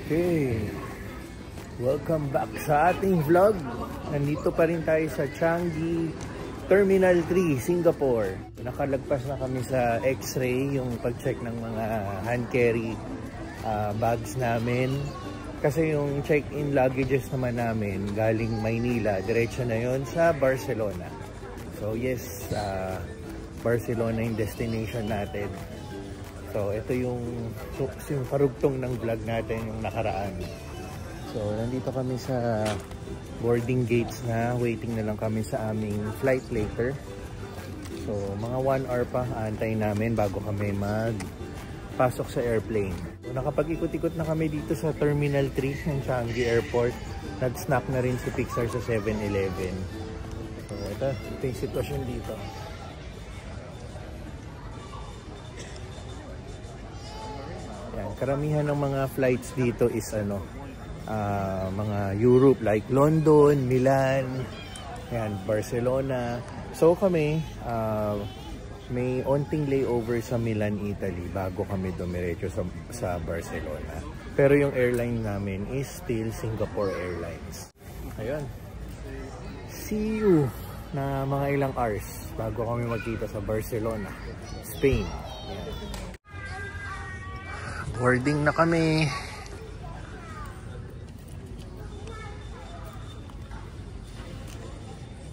Okay, welcome back sa ating vlog. Nandito pa rin tayo sa Changi Terminal 3, Singapore. Nakalagpas na kami sa X-ray, yung pag-check ng mga hand carry bags namin. Kasi yung check-in luggages naman namin galing Maynila, diretso na yon sa Barcelona. So yes, Barcelona yung destination natin. So, ito yung parugtong ng vlog natin yung nakaraan. So, nandito kami sa boarding gates na. Waiting na lang kami sa aming flight later. So, mga 1 hour pa aantayin namin bago kami magpasok sa airplane. So, nakapag-ikot-ikot na kami dito sa Terminal 3 ng Changi Airport. Nag-snack na rin si Pixar sa 7-Eleven. So, ito yung sitwasyon dito. Karamihan ng mga flights dito is mga Europe like London, Milan, yan, Barcelona. So kami may onting layover sa Milan, Italy bago kami dumiretso sa Barcelona. Pero yung airline namin is still Singapore Airlines. Ayun. See you na mga ilang hours bago kami magkita sa Barcelona, Spain. Yan. Boarding na kami.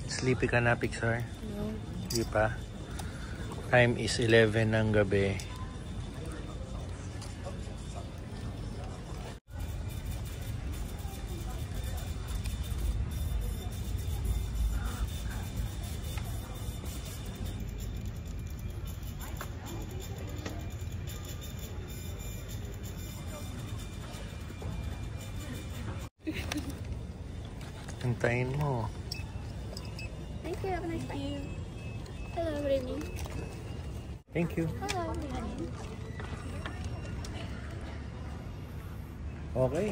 Sleepy ka na, Pixar? No. Hindi pa. Time is 11 ng gabi. Hintayin mo. Thank you. Have a nice day. Hello, good evening. Thank you. Hello, good evening. Okay.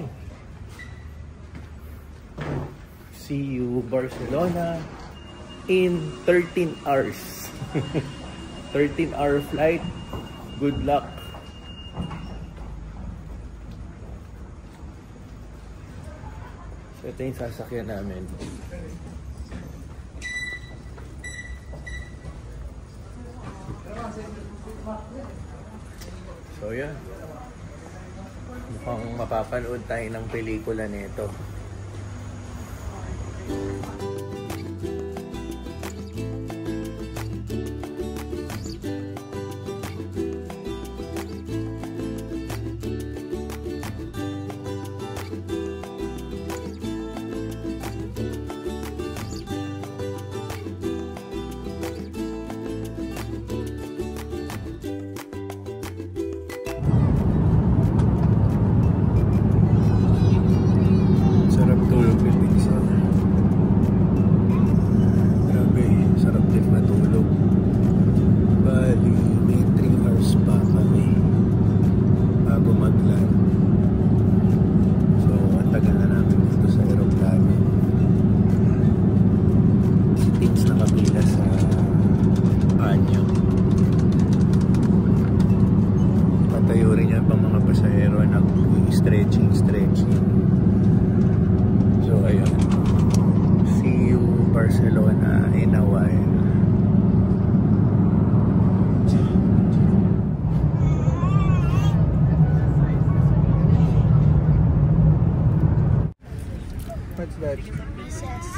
See you Barcelona in 13 hours. 13-hour flight. Good luck. So, ito yung sasakyan namin. So, yan. Mukhang mapapanood tayo ng pelikula nito. Stretching. So, ayun. See you Barcelona in a while. What's that? Reese's.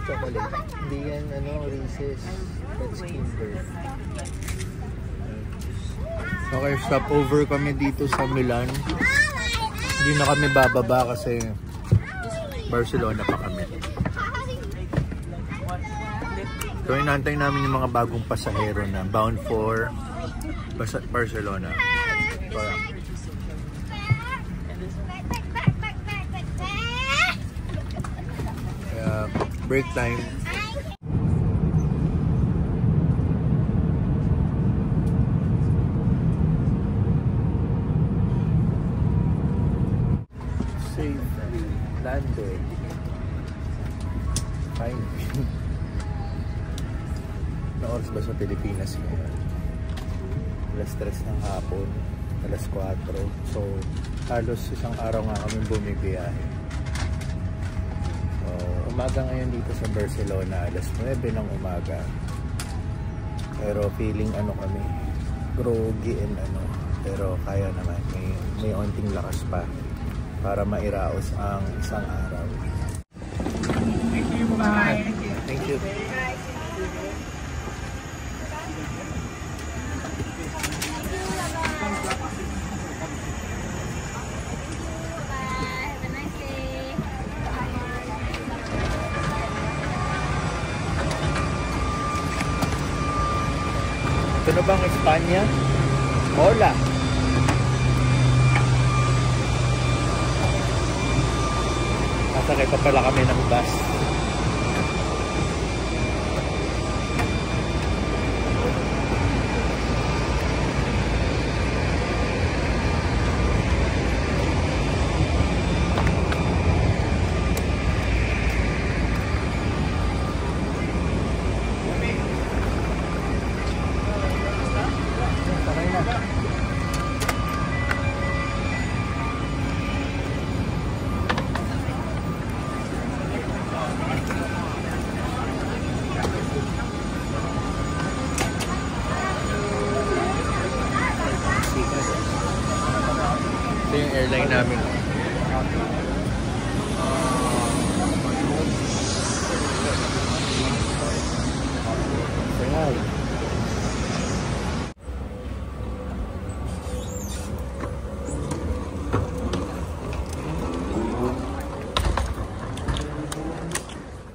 Chocolate. Hindi yan, Reese's. That's Kinder. Okay, stop over kami dito sa Milan. Hindi na kami bababa kasi Barcelona pa kami. So, inantay namin yung mga bagong pasahero na bound for Barcelona. Kaya, break time. Safely landed. Fine. Na oras ba sa Pilipinas ngayon? Alas 3 ng hapon. alas 4. So halos isang araw nga kami bumibiyahe. So umaga ngayon dito sa Barcelona, alas 9 ng umaga. Pero feeling ano kami, groggy and ano, pero kaya naman, may onting lakas pa para mairaos ang isang araw. Thank you, bye. Thank you. Ito na bang Espanya? Hola! Nasakay pa pala kami ng bus. Ito yung airline namin. Ayan.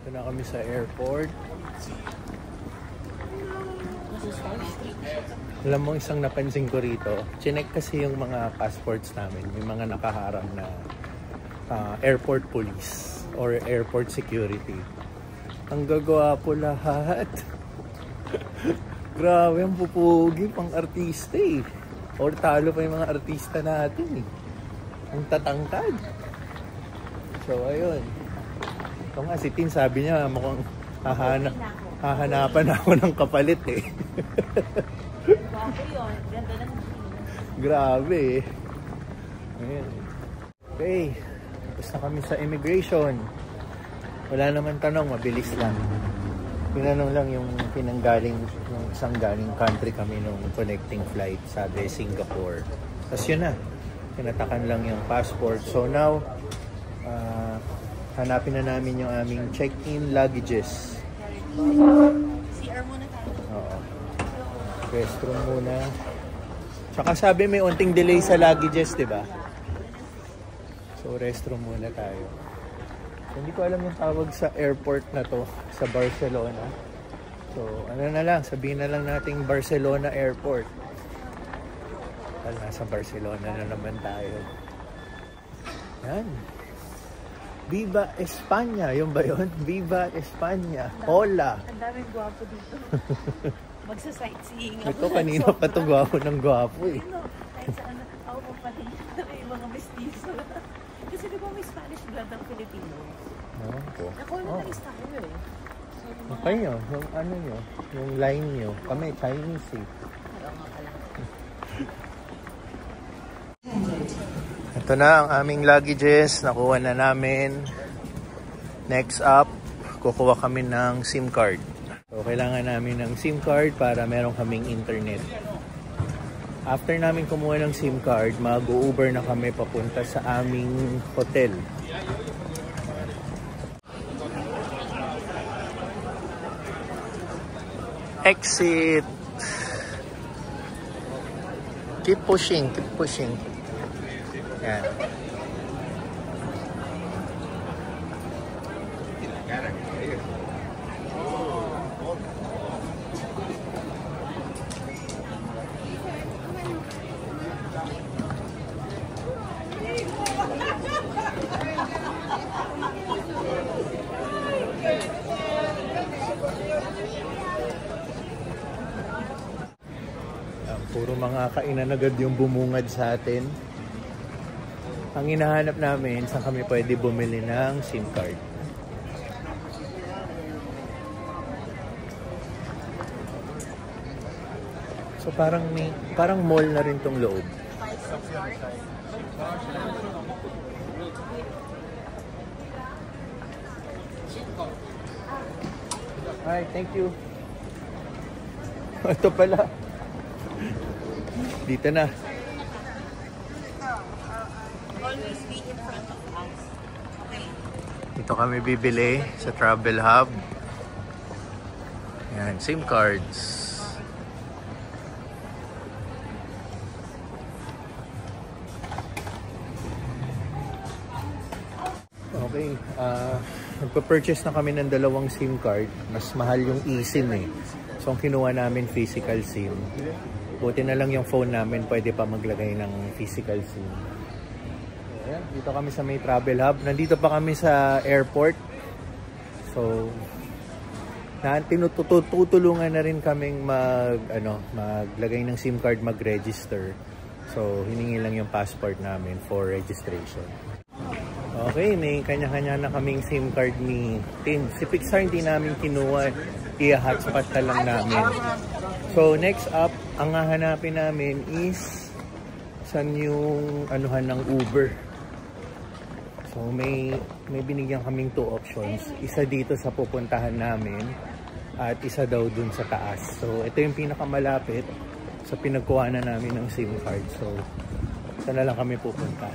Ito na kami sa airport. Alam mo, isang napansin ko rito, chinek kasi yung mga passports namin, yung mga nakaharang na airport police or airport security. Ang gagwapo lahat. Grabe, ang pupugi pang artista eh. Or talo pa yung mga artista natin eh. Ang tatangkad. So ayun. Ito nga si Tin, sabi niya mukhang hahanapan ako ng kapalit eh. Grabe eh. Ayan. Okay. Tapos na kami sa immigration. Wala naman tanong, mabilis lang. Pinanong lang yung pinanggaling, yung isang galing country kami nung connecting flight, sabi Singapore. Tapos yun na. Pinatakan lang yung passport. So now, hanapin na namin yung aming check-in luggages. CR muna tayo. Oo. Restroom muna. Tsaka sabi may onting delay sa luggages, diba? So restroom muna tayo. Hindi ko alam yung tawag sa airport na to sa Barcelona. So ano na lang, sabihin na lang nating Barcelona Airport. Well, nasa Barcelona na naman tayo. Yan. Viva España, yun ba yun? Viva España. Hola. Ang daming gwapo dito. Magsa-sightseeing ako. Ito kanina pa ito gwapo ng gwapo eh. Kahit saan ako pa pati may mga mestizo. Kasi di ba may Spanish blood ng Filipino? Okay. Ako yung nalista ko eh. So, Okay nyo, yung ano nyo, yung line nyo. Kami, Chinese eh. Oo nga pala. Ito na ang aming luggages. Nakuha na namin. Next up, kukuha kami ng SIM card. So, kailangan namin ng SIM card para meron kaming internet. After namin kumuha ng SIM card, mag-Uber na kami papunta sa aming hotel. Exit! Keep pushing, keep pushing. Yan. Puro mga kainan agad yung bumungad sa atin. Ang hinahanap namin, saan kami pwede bumili ng SIM card. So parang mall na rin tong loob. Alright, thank you. Ito pala. Dito na. Always be in front of us. Okay. Dito kami bibili sa Travel Hub. Yan, SIM cards. Okay, nagpa-purchase na kami ng dalawang SIM card. Mas mahal yung eSIM eh. So ang kinuha namin physical SIM. Buti na lang yung phone namin pwede pa maglagay ng physical SIM. Ayan, dito kami sa may Travel Hub. Nandito pa kami sa airport. So tutulungan na rin kaming maglagay ng SIM card, mag-register. So hiningi lang yung passport namin for registration. Okay, may kanya-kanya na kaming SIM card ni Tim. Si Pixar hindi namin kinuha, i-hotspot na lang namin. So next up, ang hahanapin namin is saan yung anuhan ng Uber. So may binigyan kaming 2 options. Isa dito sa pupuntahan namin at isa daw dun sa taas. So ito yung pinakamalapit sa pinagkuhanan namin ng SIM card. So saan na lang kami pupunta.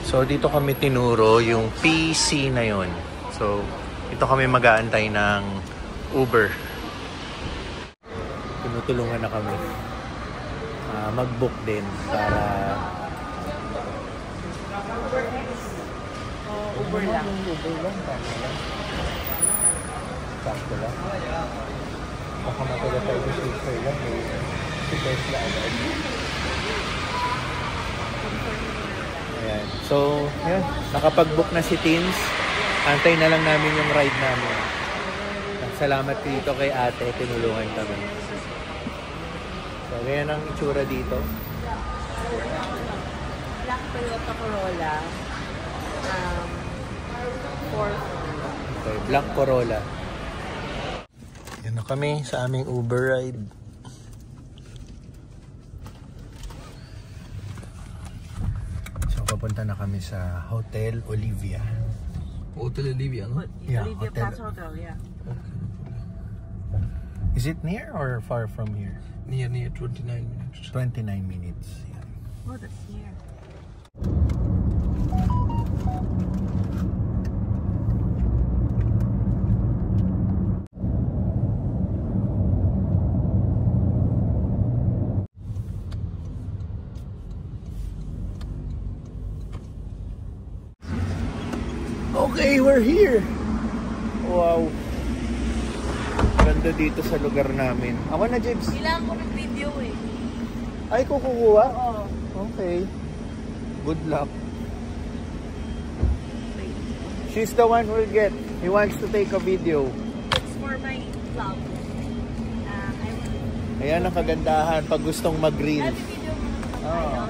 So dito kami tinuro yung PC na yon. So ito kami mag-aantay ng Uber. Tinutulungan na kami mag-book din para Uber lang. Uber lang. Sakto lang. Baka matala tayo sa Uber lang. Si Tesla agad. Ayan. So, ayan. Nakapag-book na si Teens. Antay na lang namin yung ride namin. Salamat dito kay ate. Tinulungan kami. So, ganyan ang itsura dito. Black Toyota Corolla. 4. Okay, Black Corolla. Yan na kami sa aming Uber ride. Papunta na kami sa Hotel Olivia. Hotel Olivia, no? Yeah, Olivia Hotel. Plaza Hotel, yeah. Okay. Is it near or far from here? Near 29 minutes. 29 minutes. Yeah. Oh, that's near. Okay, we're here. Wow. Ganda dito sa lugar namin. Ako na, Jibs. Kailangan ko ng video eh. Ay, kukuha? Oo. Okay. Good luck. She's the one who will get. He wants to take a video. It's for my vlog. Ayan ang kagandahan pag gustong mag-reel. Happy video mo. Oh.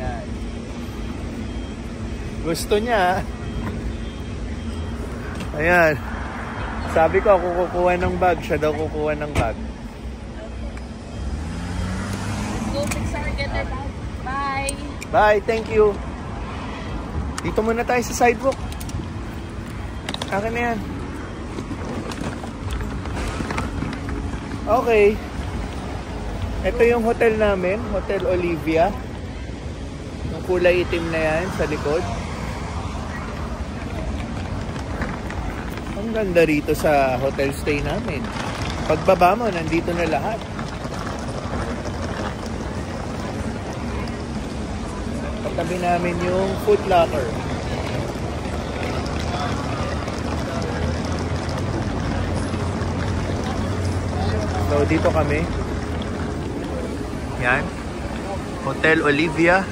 Yan. Gusto niya. Ayan. Sabi ko, ako kukuha ng bag. Siya daw kukuha ng bag. Go Pixar, get their bag. Bye. Bye, thank you. Dito muna tayo sa sidewalk. Akin na yan. Okay. Ito yung hotel namin. Hotel Olivia. Yung kulay itim na yan sa likod. Ang ganda rito sa hotel stay namin. Pagbaba mo, nandito na lahat. Katabi namin yung Foot Locker. So dito kami. Yan. Hotel Olivia.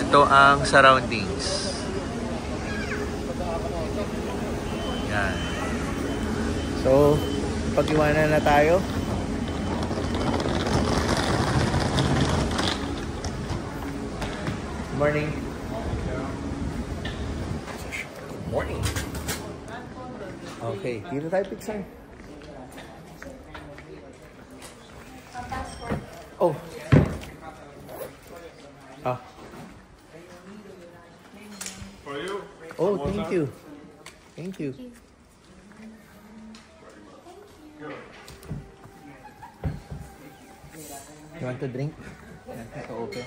Ito ang surroundings. Yan. So, pag-iwanan na tayo. Good morning. Good morning. Okay, dito tayo, Pixar. Oh. Ah. For you? Oh, thank you. Thank you. You want to drink? Ito open.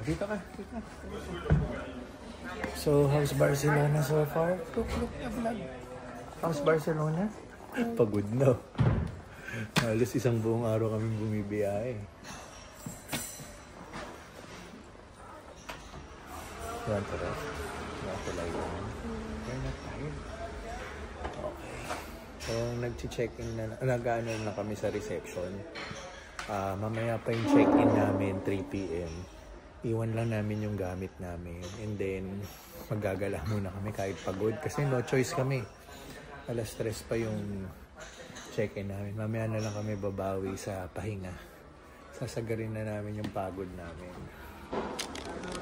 Dito ka. Dito ka. So, how's Barcelona so far? Look na vlog. How's Barcelona? Pagod na. Halos isang buong araw kami bumibiyahe. You want to rest? You want to lie down? You're not tired? Okay. So, nag-check-in na, nag-ano na kami sa reception. Mamaya pa yung check-in namin, 3 p.m. Iwan lang namin yung gamit namin. And then, maggagala muna kami kahit pagod. Kasi no choice kami. Alas 3 pa yung check-in namin. Mamaya na lang kami babawi sa pahinga. Sasagarin na namin yung pagod namin.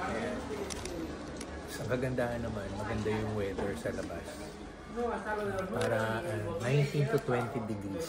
Ayan. Sa kagandahan naman, maganda yung weather sa labas. Para 19 to 20 degrees.